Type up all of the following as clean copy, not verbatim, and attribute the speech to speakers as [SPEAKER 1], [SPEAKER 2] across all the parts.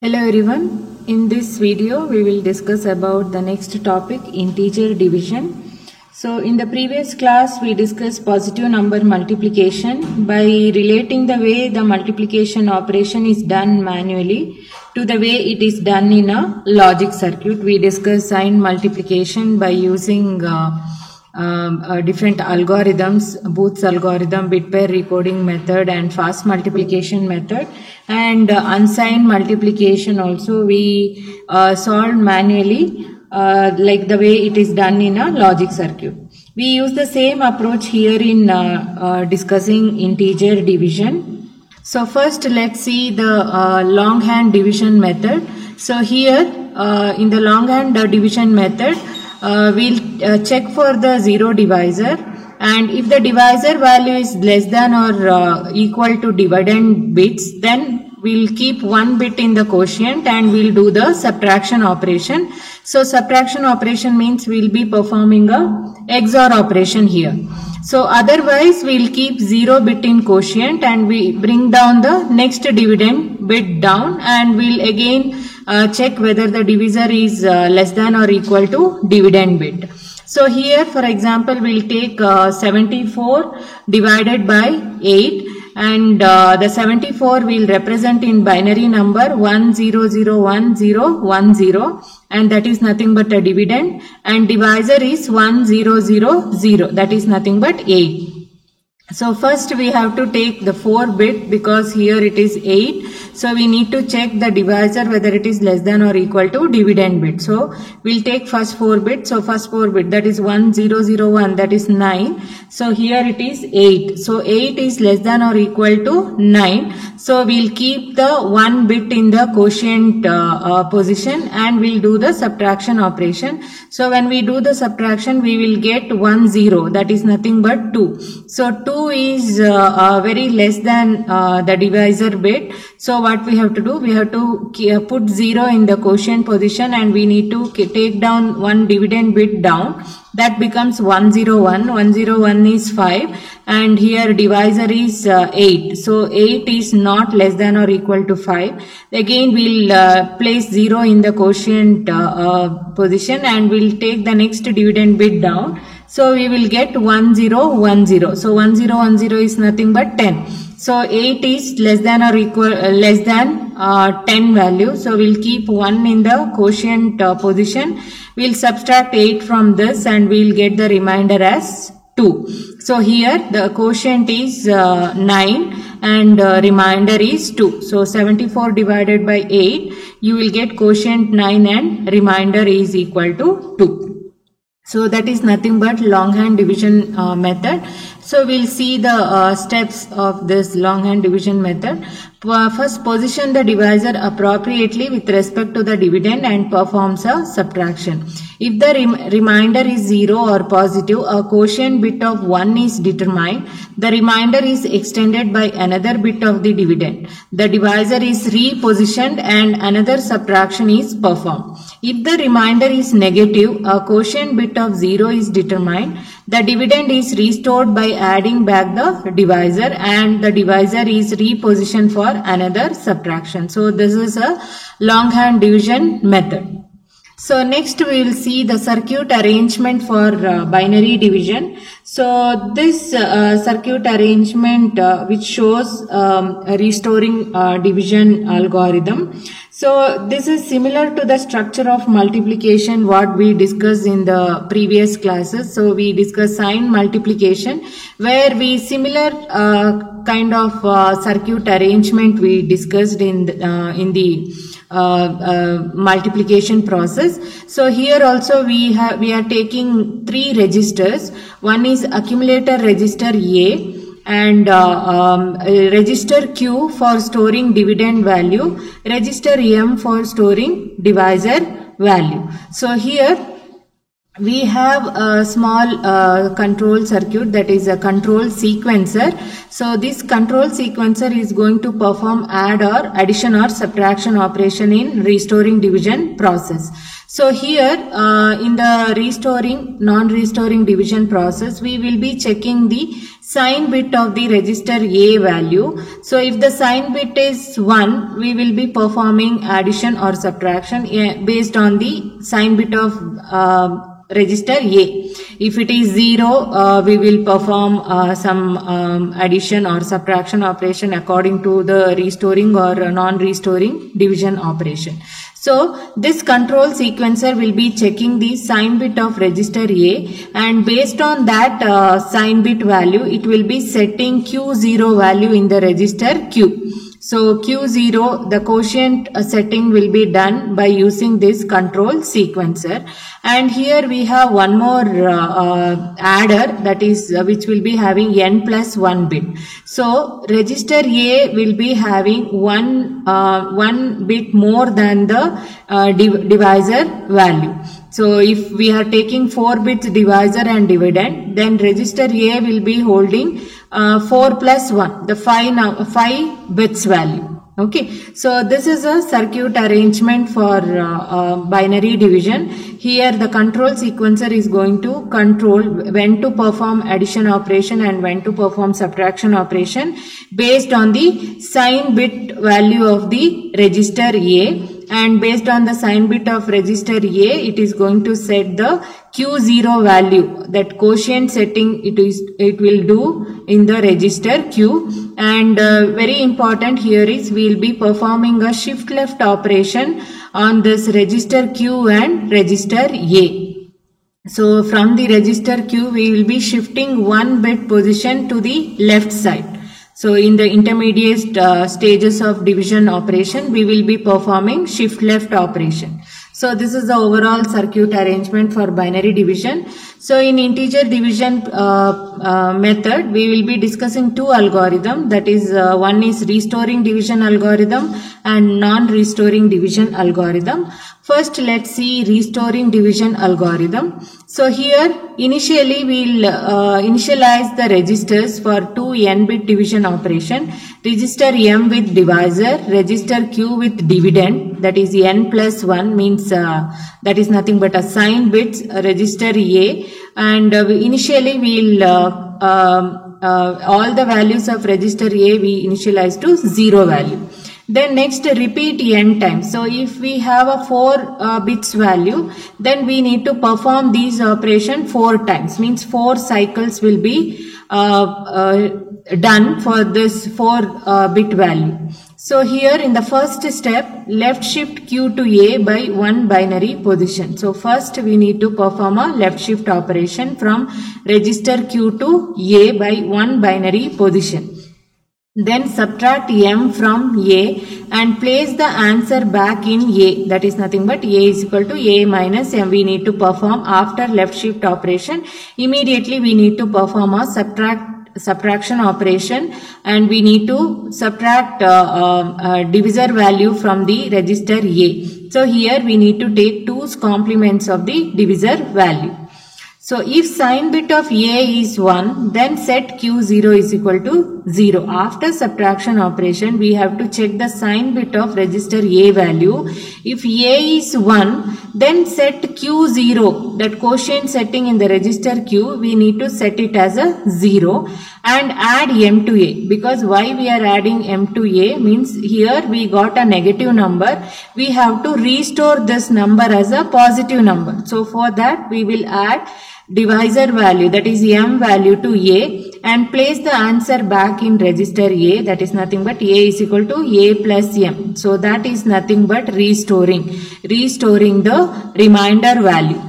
[SPEAKER 1] Hello everyone. In this video we will discuss about the next topic, integer division. So in the previous class we discussed positive number multiplication by relating the way the multiplication operation is done manually to the way it is done in a logic circuit. We discussed sign multiplication by using different algorithms, Booth's algorithm, bit pair recoding method and fast multiplication method, and unsigned multiplication also we solved manually like the way it is done in a logic circuit. We use the same approach here in discussing integer division. So first let's see the longhand division method. So here in the longhand division method, we'll check for the zero divisor, and if the divisor value is less than or equal to dividend bits, then we'll keep one bit in the quotient and we'll do the subtraction operation. So subtraction operation means we'll be performing a XOR operation here. So otherwise we'll keep 0 bit in quotient and we bring down the next dividend bit down, and we'll again check whether the divisor is less than or equal to dividend bit. So here for example we'll take 74 divided by 8, and the 74 will represent in binary number 10011010, and that is nothing but a dividend, and divisor is 1000, that is nothing but 8. So first we have to take the 4 bit because here it is 8. So we need to check the divisor whether it is less than or equal to dividend bit. So we'll take first 4 bit. So first 4 bit, that is 1001, that is 9. So here it is 8. So 8 is less than or equal to 9. So we'll keep the 1 bit in the quotient position and we'll do the subtraction operation. So when we do the subtraction, we will get 10, that is nothing but 2. So 2 is very less than the divisor bit. So what we have to do, we have to put 0 in the quotient position and we need to take down one dividend bit down. That becomes 101. 101 is 5, and here divisor is 8. So 8 is not less than or equal to 5. Again we'll place 0 in the quotient position and we'll take the next dividend bit down. So we will get 1010. So 1010 is nothing but 10. So 8 is less than or equal less than 10 value. So we'll keep 1 in the quotient position. We'll subtract 8 from this and we'll get the remainder as 2. So here the quotient is 9 and remainder is 2. So 74 divided by 8, you will get quotient 9 and remainder is equal to 2. So that is nothing but longhand division method. So we'll see the steps of this longhand division method. First, position the divisor appropriately with respect to the dividend and performs a subtraction. If the remainder is 0 or positive, a quotient bit of 1 is determined. The remainder is extended by another bit of the dividend. The divisor is repositioned and another subtraction is performed. If the remainder is negative, a quotient bit of 0 is determined. The dividend is restored by adding back the divisor and the divisor is repositioned for another subtraction. So this is a longhand division method. So next we will see the circuit arrangement for binary division. So this circuit arrangement which shows restoring division algorithm. So this is similar to the structure of multiplication what we discussed in the previous classes. So we discussed sign multiplication where we similar kind of circuit arrangement we discussed in the multiplication process. So here also we are taking 3 registers. One is accumulator register A and register Q for storing dividend value, register M for storing divisor value. So here we have a small control circuit, that is a control sequencer. So this control sequencer is going to perform add or addition or subtraction operation in restoring division process. So here in the restoring, non-restoring division process, we will be checking the sign bit of the register A value. So if the sign bit is 1, we will be performing addition or subtraction based on the sign bit of register A. If it is 0, we will perform some addition or subtraction operation according to the restoring or non-restoring division operation. So this control sequencer will be checking the sign bit of register A, and based on that sign bit value, it will be setting Q0 value in the register Q. So Q0, the quotient setting will be done by using this control sequencer. And here we have one more adder, that is which will be having n plus 1 bit. So register A will be having one bit more than the divisor value. So if we are taking 4 bits divisor and dividend, then register A will be holding 4 plus 1, the 5 bits value. Okay, so this is a circuit arrangement for binary division. Here the control sequencer is going to control when to perform addition operation and when to perform subtraction operation based on the sign bit value of the register A. And based on the sign bit of register A, it is going to set the Q0 value, that quotient setting it will do in the register Q. And very important here is we will be performing a shift left operation on this register Q and register A. So from the register Q, we will be shifting 1 bit position to the left side. So in the intermediate stages of division operation, we will be performing shift left operation. So this is the overall circuit arrangement for binary division. So in integer division method, we will be discussing 2 algorithms. That is, one is restoring division algorithm and non-restoring division algorithm. First, let's see restoring division algorithm. So here, initially we'll initialize the registers for 2 n-bit division operation. Register M with divisor, register Q with dividend, that is n plus 1 means that is nothing but a sign bits, register A, and initially we'll all the values of register A we initialize to 0 value. Then next repeat n times. So if we have a 4 bits value, then we need to perform these operation 4 times, means 4 cycles will be done for this 4 bit value. So here in the first step, left shift Q to A by 1 binary position. So first we need to perform a left shift operation from register Q to A by 1 binary position. Then subtract M from A and place the answer back in A. That is nothing but A is equal to A minus M. We need to perform after left shift operation. Immediately we need to perform a subtraction operation, and we need to subtract divisor value from the register A. So here we need to take 2's complements of the divisor value. So if sign bit of A is 1, then set Q0 is equal to 0. After subtraction operation, we have to check the sign bit of register A value. If A is 1, then set Q0, that quotient setting in the register Q, we need to set it as a 0 and add M to A. Because why we are adding M to A means here we got a negative number. We have to restore this number as a positive number. So for that we will add divisor value, that is M value, to A and place the answer back in register A, that is nothing but A is equal to A plus M. So that is nothing but restoring the remainder value.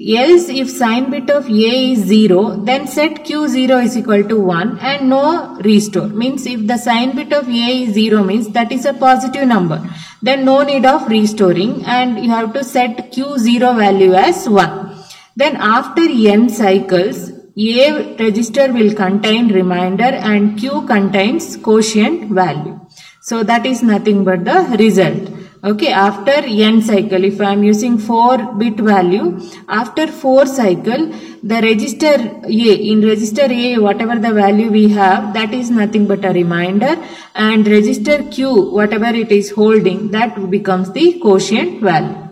[SPEAKER 1] Else if sign bit of A is 0, then set Q0 is equal to 1 and no restore. Means if the sign bit of A is 0 means that is a positive number. Then no need of restoring and you have to set Q0 value as 1. Then after n cycles, A register will contain remainder and Q contains quotient value. So that is nothing but the result. Okay, after n cycle, if I am using 4 bit value, after 4 cycle, the register A, in register A, whatever the value we have, that is nothing but a remainder, and register Q, whatever it is holding, that becomes the quotient value.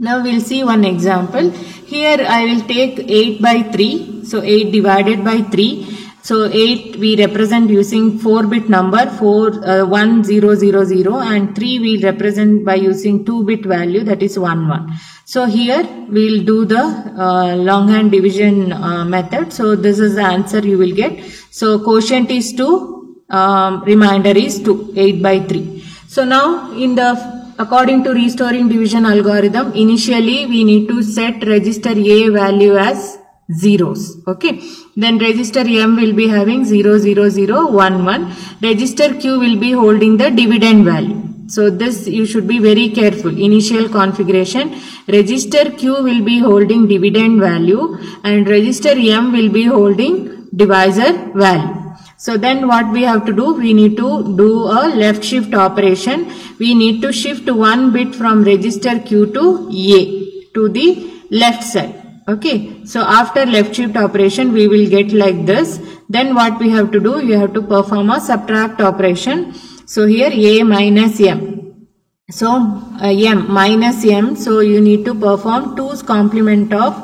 [SPEAKER 1] Now we'll see one example. Here I will take 8 by 3. So 8 divided by 3. So 8 we represent using 4-bit number 1000 and 3 we represent by using 2-bit value, that is 11. So here we will do the longhand division method. So this is the answer you will get. So quotient is 2, remainder is 2, 8 by 3. So now according to restoring division algorithm, initially we need to set register A value as zeros. Okay. Then register M will be having 0, 0, 0, 1, 1. Register Q will be holding the dividend value. So this you should be very careful. Initial configuration. Register Q will be holding dividend value and register M will be holding divisor value. So then what we have to do? We need to do a left shift operation. We need to shift 1 bit from register Q to A to the left side. Okay, so after left shift operation we will get like this. Then what we have to do? You have to perform a subtract operation. So here A minus M. So M minus M. So you need to perform 2's complement of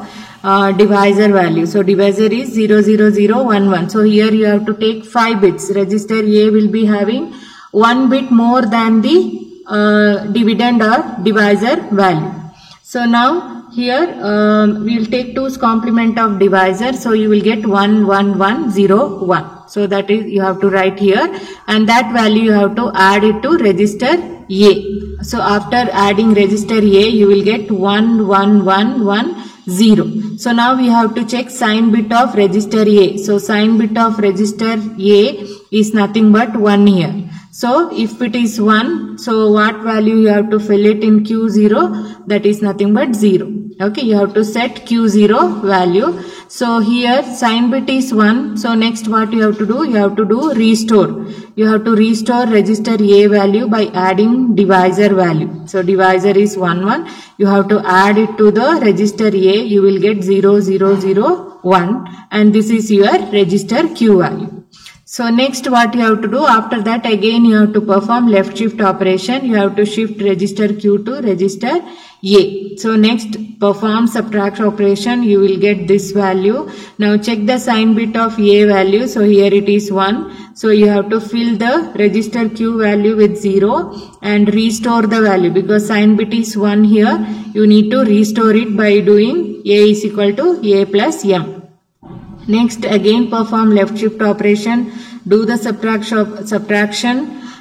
[SPEAKER 1] divisor value. So divisor is 0, 0, 0, 1, 1. So here you have to take 5 bits. Register A will be having 1 bit more than the dividend or divisor value. So now here we will take 2's complement of divisor. So you will get 1, 1, 1, 0, 1. So that is you have to write here, and that value you have to add it to register A. So after adding register A you will get 1, 1, 1, 1, 0. So now we have to check sign bit of register A. So sign bit of register A is nothing but 1 here. So if it is 1, so what value you have to fill it in Q0? That is nothing but 0. Okay, you have to set Q0 value. So here sign bit is 1. So next what you have to do? You have to do restore. You have to restore register A value by adding divisor value. So divisor is 1, 1. You have to add it to the register A. You will get 0, 0, 0, 1. And this is your register Q value. So next what you have to do? After that again you have to perform left shift operation. You have to shift register Q to register A. So next perform subtract operation. You will get this value. Now check the sign bit of A value. So here it is 1. So you have to fill the register Q value with 0 and restore the value, because sign bit is 1 here. You need to restore it by doing A is equal to A plus M. Next again perform left shift operation, do the subtraction,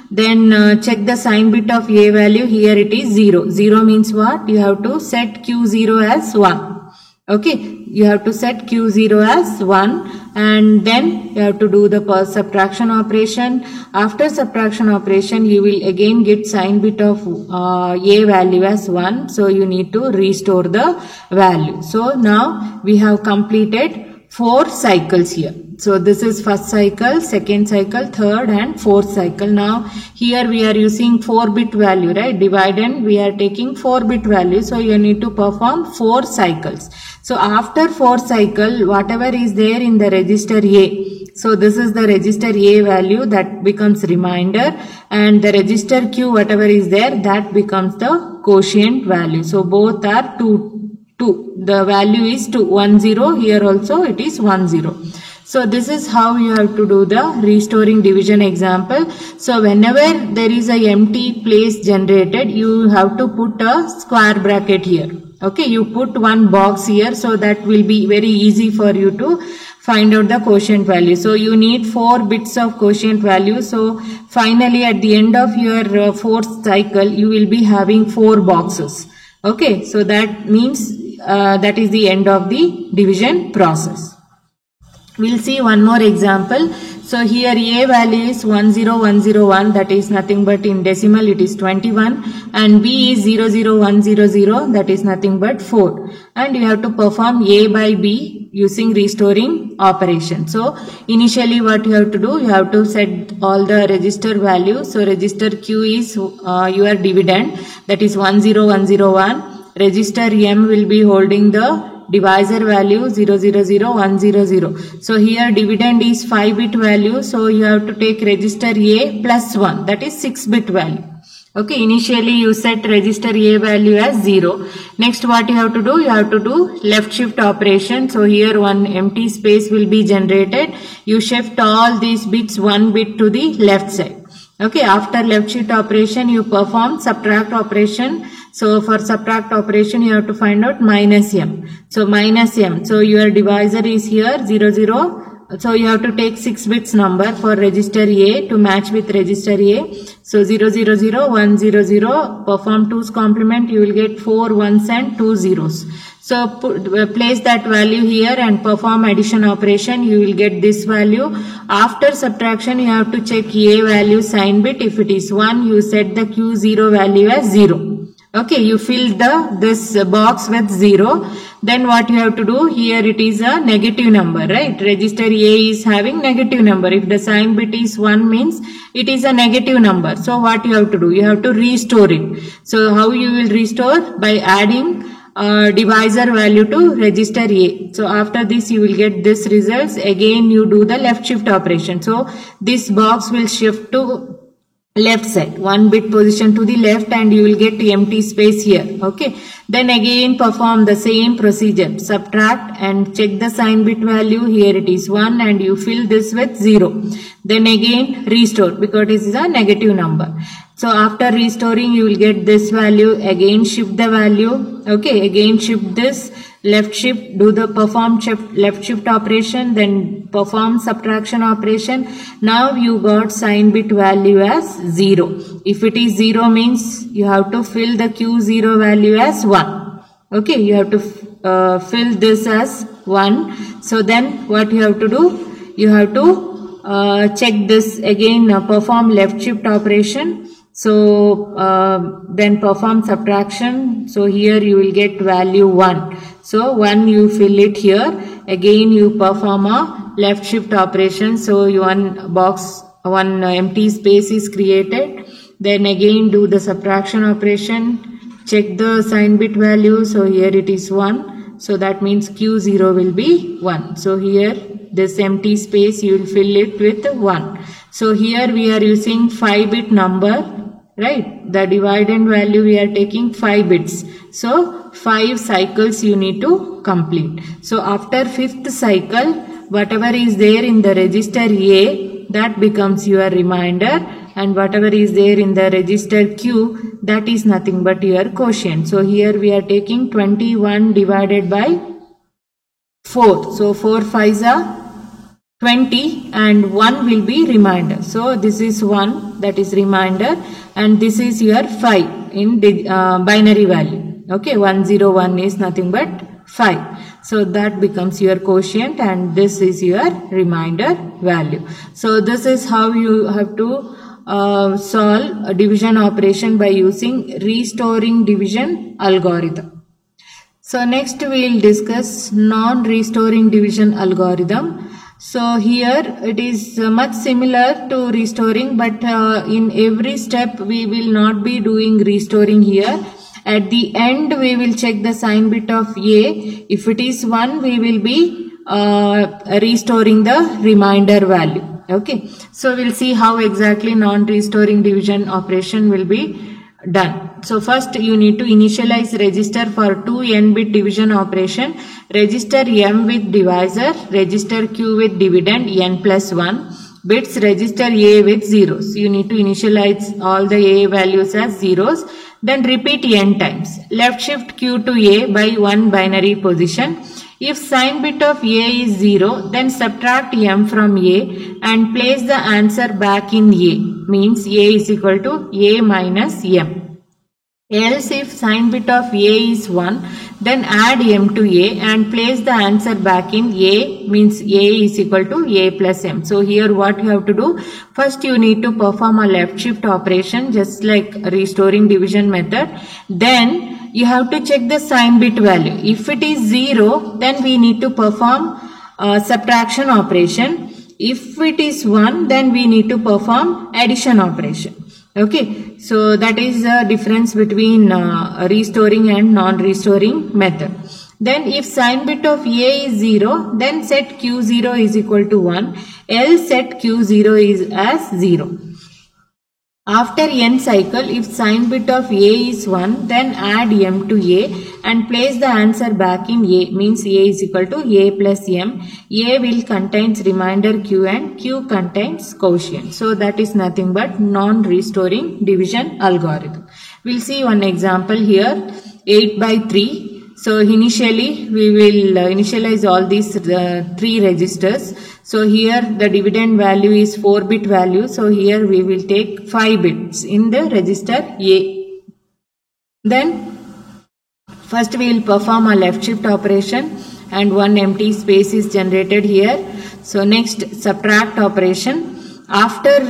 [SPEAKER 1] then check the sign bit of A value. Here it is 0. 0 means what? You have to set Q0 as 1. Okay, you have to set Q0 as 1 and then you have to do the subtraction operation. After subtraction operation you will again get sign bit of A value as 1. So you need to restore the value. So now we have completed 4 cycles here. So this is first cycle, second cycle, third and fourth cycle. Now here we are using 4-bit value, right? Dividend we are taking 4-bit value. So you need to perform 4 cycles. So after 4 cycle, whatever is there in the register A. So this is the register A value that becomes remainder, and the register Q whatever is there that becomes the quotient value. So both are 2. The value is 2, 1, 0. Here also it is 1, 0. So this is how you have to do the restoring division example. So whenever there is a empty place generated, you have to put a square bracket here. Okay, you put one box here, so that will be very easy for you to find out the quotient value. So you need 4 bits of quotient value. So finally at the end of your fourth cycle, you will be having 4 boxes. Okay, so that means that is the end of the division process. We'll see one more example. So here A value is 10101, that is nothing but in decimal it is 21, and B is 00100, that is nothing but 4, and you have to perform A by B using restoring operation. So initially what you have to do, you have to set all the register values. So register Q is your dividend, that is 10101. Register M will be holding the divisor value 000100. So here dividend is 5-bit value. So you have to take register A plus 1, that is 6-bit value. Okay, initially you set register A value as 0. Next what you have to do? You have to do left shift operation. So here one empty space will be generated. You shift all these bits one bit to the left side. Okay, after left shift operation you perform subtract operation. So for subtract operation you have to find out minus m. So minus m. So your divisor is here 0 0. So you have to take 6 bits number for register A to match with register A. So 0 0 0 1 0 0, perform 2's complement, you will get 4 1's and 2 zeros. So place that value here and perform addition operation, you will get this value. After subtraction you have to check A value sign bit. If it is 1, you set the Q0 value as 0. Okay, you fill this box with 0. Then what you have to do, here it is a negative number, right? Register A is having negative number. If the sign bit is 1 means it is a negative number. So what you have to do? You have to restore it. So how you will restore? By adding divisor value to register A. So after this you will get this results. Again you do the left shift operation. So this box will shift to left side, 1 bit position to the left, and you will get empty space here. Okay, then again perform the same procedure, subtract and check the sign bit value. Here it is 1 and you fill this with 0. Then again restore because it is a negative number. So after restoring you will get this value. Again shift the value. Okay, again shift this, left shift, do the perform left shift operation, then perform subtraction operation. Now you got sign bit value as 0. If it is 0 means you have to fill the Q0 value as 1. Okay, you have to fill this as 1. So then what you have to do? You have to check this again, perform left shift operation. So then perform subtraction. So here you will get value 1. So 1 you fill it here. Again you perform a left shift operation. So one empty space is created. Then again do the subtraction operation. Check the sign bit value. So here it is 1. So that means Q0 will be 1. So here this empty space you will fill it with 1. So here we are using 5-bit number. Right, the dividend value we are taking 5 bits. So 5 cycles you need to complete. So after 5th cycle, whatever is there in the register A, that becomes your reminder, and whatever is there in the register Q, that is nothing but your quotient. So here we are taking 21 divided by 4. So 4 5s are 20 and 1 will be remainder. So this is 1, that is remainder, and this is your 5 in binary value. Okay, 101 is nothing but 5. So that becomes your quotient and this is your remainder value. So this is how you have to solve a division operation by using restoring division algorithm. So next we will discuss non-restoring division algorithm. So here it is much similar to restoring, but in every step we will not be doing restoring here. At the end we will check the sign bit of A. If it is 1 we will be restoring the remainder value. Okay, so we'll see how exactly non-restoring division operation will be done. So first you need to initialize register for 2 n-bit division operation. Register M with divisor, register Q with dividend n plus 1, bits register A with zeros. You need to initialize all the A values as zeros. Then repeat n times. Left shift Q to A by 1 binary position. If sign bit of A is 0, then subtract M from A and place the answer back in A. Means A is equal to A minus M. Else if sign bit of A is 1, then add M to A and place the answer back in A, means A is equal to A plus M. So here what you have to do, first you need to perform a left shift operation just like restoring division method. Then you have to check the sign bit value. If it is 0, then we need to perform subtraction operation. If it is 1, then we need to perform addition operation. Okay, so that is the difference between restoring and non-restoring method. Then if sign bit of A is 0, then set Q0 is equal to 1, else set Q0 is as 0. After n cycle, if sign bit of a is 1, then add m to a and place the answer back in a, means a is equal to a plus m. A will contains remainder q and q contains quotient. So that is nothing but non-restoring division algorithm. We'll see one example here, 8 by 3. So initially we will initialize all these 3 registers. So here the dividend value is 4-bit value. So here we will take 5 bits in the register A. Then first we will perform a left shift operation and one empty space is generated here. So next subtract operation. After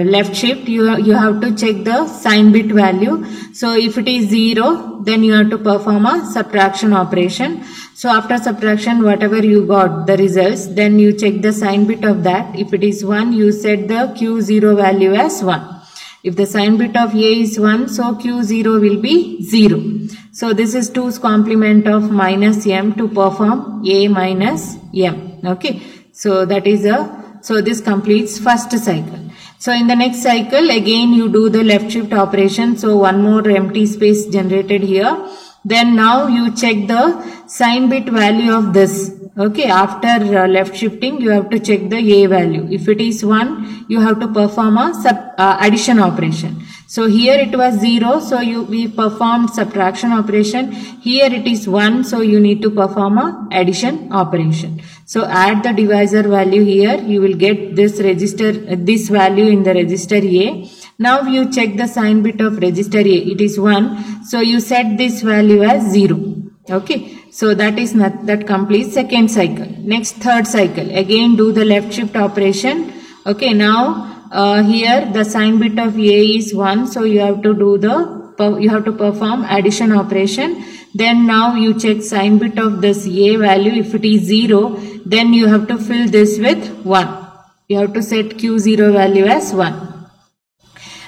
[SPEAKER 1] left shift, you have to check the sign bit value. So if it is 0, then you have to perform a subtraction operation. So after subtraction, whatever you got the results, then you check the sign bit of that. If it is 1, you set the Q0 value as 1. If the sign bit of A is 1, so Q0 will be 0. So this is 2's complement of minus m to perform A minus m. Okay. So that is so this completes first cycle. So in the next cycle, again you do the left shift operation. So one more empty space generated here. Then now you check the sign bit value of this. Okay, after left shifting, you have to check the A value. If it is 1, you have to perform a addition operation. So here it was 0, so we performed subtraction operation. Here it is 1, so you need to perform a addition operation. So add the divisor value here, you will get this register, this value in the register A. Now you check the sign bit of register A, it is 1, so you set this value as 0. Okay, so that completes second cycle. Next third cycle, again do the left shift operation. Okay, now here the sign bit of A is 1, so you have to perform addition operation. Then now you check sign bit of this A value. If it is 0, then you have to fill this with 1. You have to set Q0 value as 1.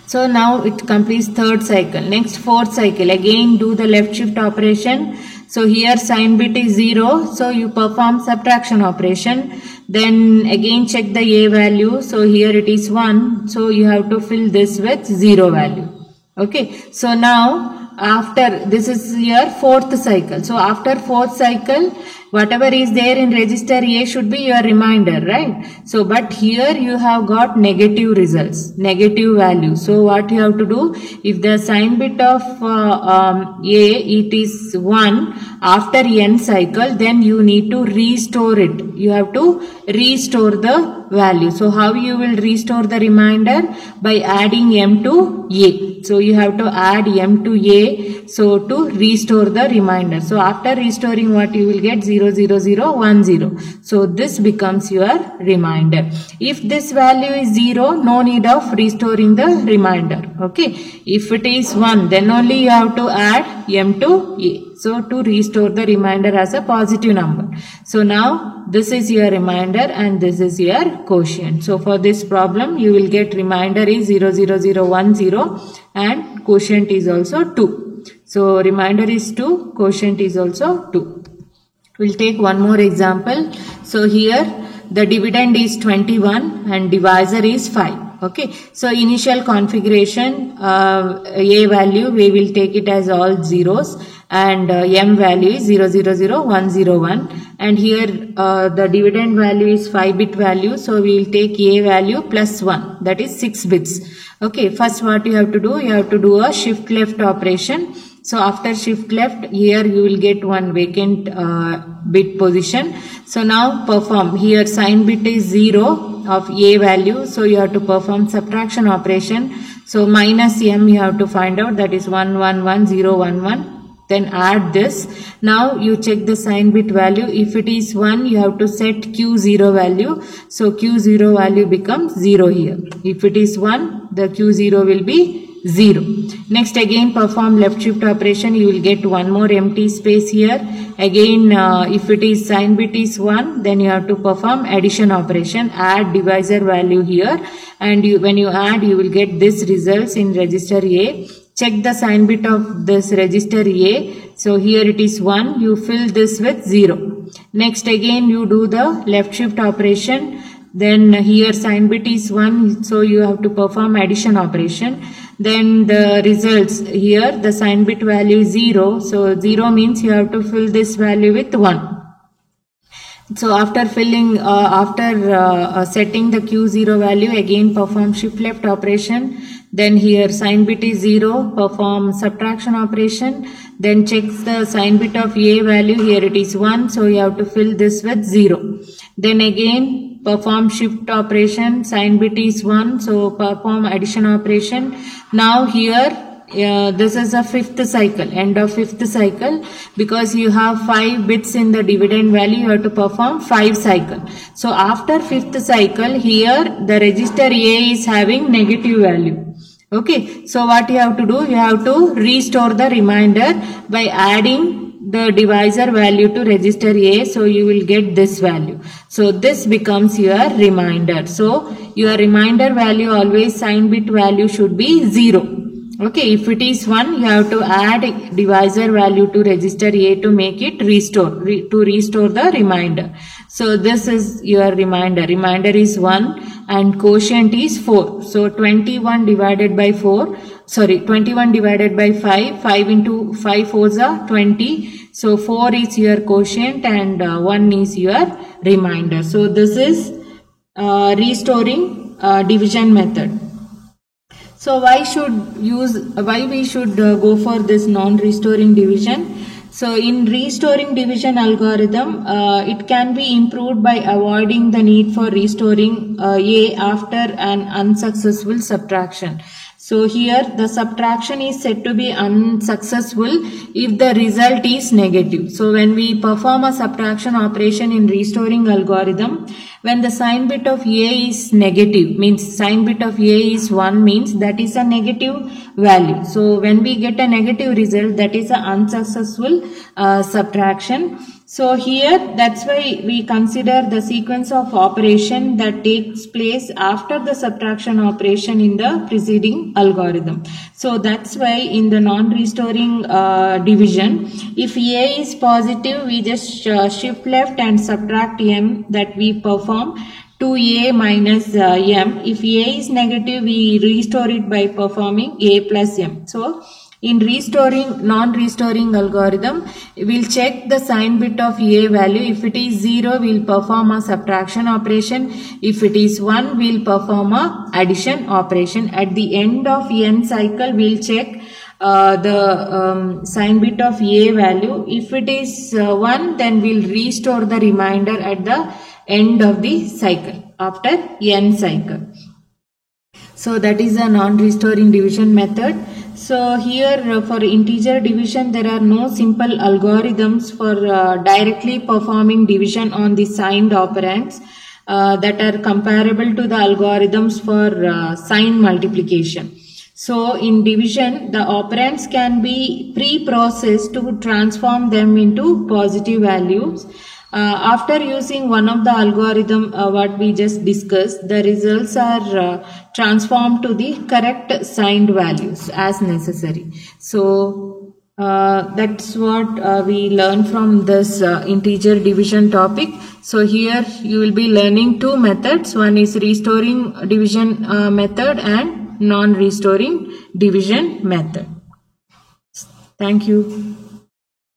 [SPEAKER 1] So now it completes third cycle. Next fourth cycle, again do the left shift operation. So here sign bit is 0, so you perform subtraction operation. Then again check the A value. So here it is 1, so you have to fill this with 0 value. Okay, so now after this is your fourth cycle. So after fourth cycle, whatever is there in register A should be your remainder, right? So but here you have got negative results, negative value. So what you have to do, if the sign bit of A it is 1 after n cycle, then you need to restore it. You have to restore the value. So how you will restore the remainder? By adding m to A. So you have to add m to A, so to restore the remainder. So after restoring, what you will get? 0, 0, 0, 1, 0. So this becomes your remainder. If this value is 0, no need of restoring the remainder. Okay. If it is 1, then only you have to add m to A. So to restore the remainder as a positive number. So now this is your remainder and this is your quotient. So for this problem, you will get remainder is 0, 0, 0, 1, 0 and quotient is also 2. So remainder is 2, quotient is also 2. We'll take one more example. So here the dividend is 21 and divisor is 5. Okay, so initial configuration, A value we will take it as all zeros and M value is 0, 0, 0, 1, 0, 1 and here the dividend value is 5-bit value, so we will take A value plus 1, that is 6 bits. Okay, first what you have to do, you have to do a shift left operation. So after shift left, here you will get one vacant bit position. So now perform, here sign bit is 0 of A value, so you have to perform subtraction operation. So minus M you have to find out, that is 1, 1, 1, 0, 1, 1. Then add this. Now you check the sign bit value. If it is 1, you have to set Q0 value. So Q0 value becomes 0 here. If it is 1, the Q0 will be 0. Next again perform left shift operation. You will get one more empty space here. Again if it is sign bit is 1, then you have to perform addition operation. Add divisor value here and when you add, you will get this results in register A. Check the sign bit of this register A. So here it is 1. You fill this with 0. Next again you do the left shift operation. Then here sign bit is 1, so you have to perform addition operation. Then the results, here the sign bit value is 0, so 0 means you have to fill this value with 1. So after filling, setting the Q0 value, again perform shift left operation. Then here sign bit is 0, perform subtraction operation. Then checks the sign bit of A value, here it is 1, so you have to fill this with 0. Then again perform shift operation, sign bit is 1, so perform addition operation. Now here this is a fifth cycle, end of fifth cycle, because you have 5 bits in the dividend value, you have to perform 5 cycle. So after fifth cycle, here the register A is having negative value. Okay, so what you have to do, you have to restore the remainder by adding the divisor value to register A, so you will get this value. So this becomes your remainder. So your remainder value, always sign bit value should be 0. Okay, if it is 1, you have to add divisor value to register A to make it restore the remainder. So this is your remainder. Remainder is 1 and quotient is 4. So 21 divided by 21 divided by 5. 5 into 5 4s are 20. So 4 is your quotient and 1 is your remainder. So this is restoring division method. So why we should go for this non-restoring division? So in restoring division algorithm, it can be improved by avoiding the need for restoring A after an unsuccessful subtraction. So here the subtraction is said to be unsuccessful if the result is negative. So when we perform a subtraction operation in restoring algorithm, when the sign bit of A is negative, means sign bit of A is 1, means that is a negative value. So when we get a negative result, that is an unsuccessful subtraction. So here, that's why we consider the sequence of operation that takes place after the subtraction operation in the preceding algorithm. So that's why in the non-restoring division, if A is positive, we just shift left and subtract M, that we perform 2A minus M. If A is negative, we restore it by performing A plus M. So in restoring, non-restoring algorithm, we'll check the sign bit of A value. If it is 0, we'll perform a subtraction operation. If it is 1, we'll perform a addition operation. At the end of n cycle, we'll check the sign bit of A value. If it is 1, then we'll restore the remainder at the end of the cycle, after n cycle. So that is a non-restoring division method. So here for integer division, there are no simple algorithms for directly performing division on the signed operands that are comparable to the algorithms for sign multiplication. So in division, the operands can be pre-processed to transform them into positive values. After using one of the algorithm what we just discussed, the results are transformed to the correct signed values as necessary. So that's what we learn from this integer division topic. So here you will be learning 2 methods. One is restoring division method and non-restoring division method. Thank you.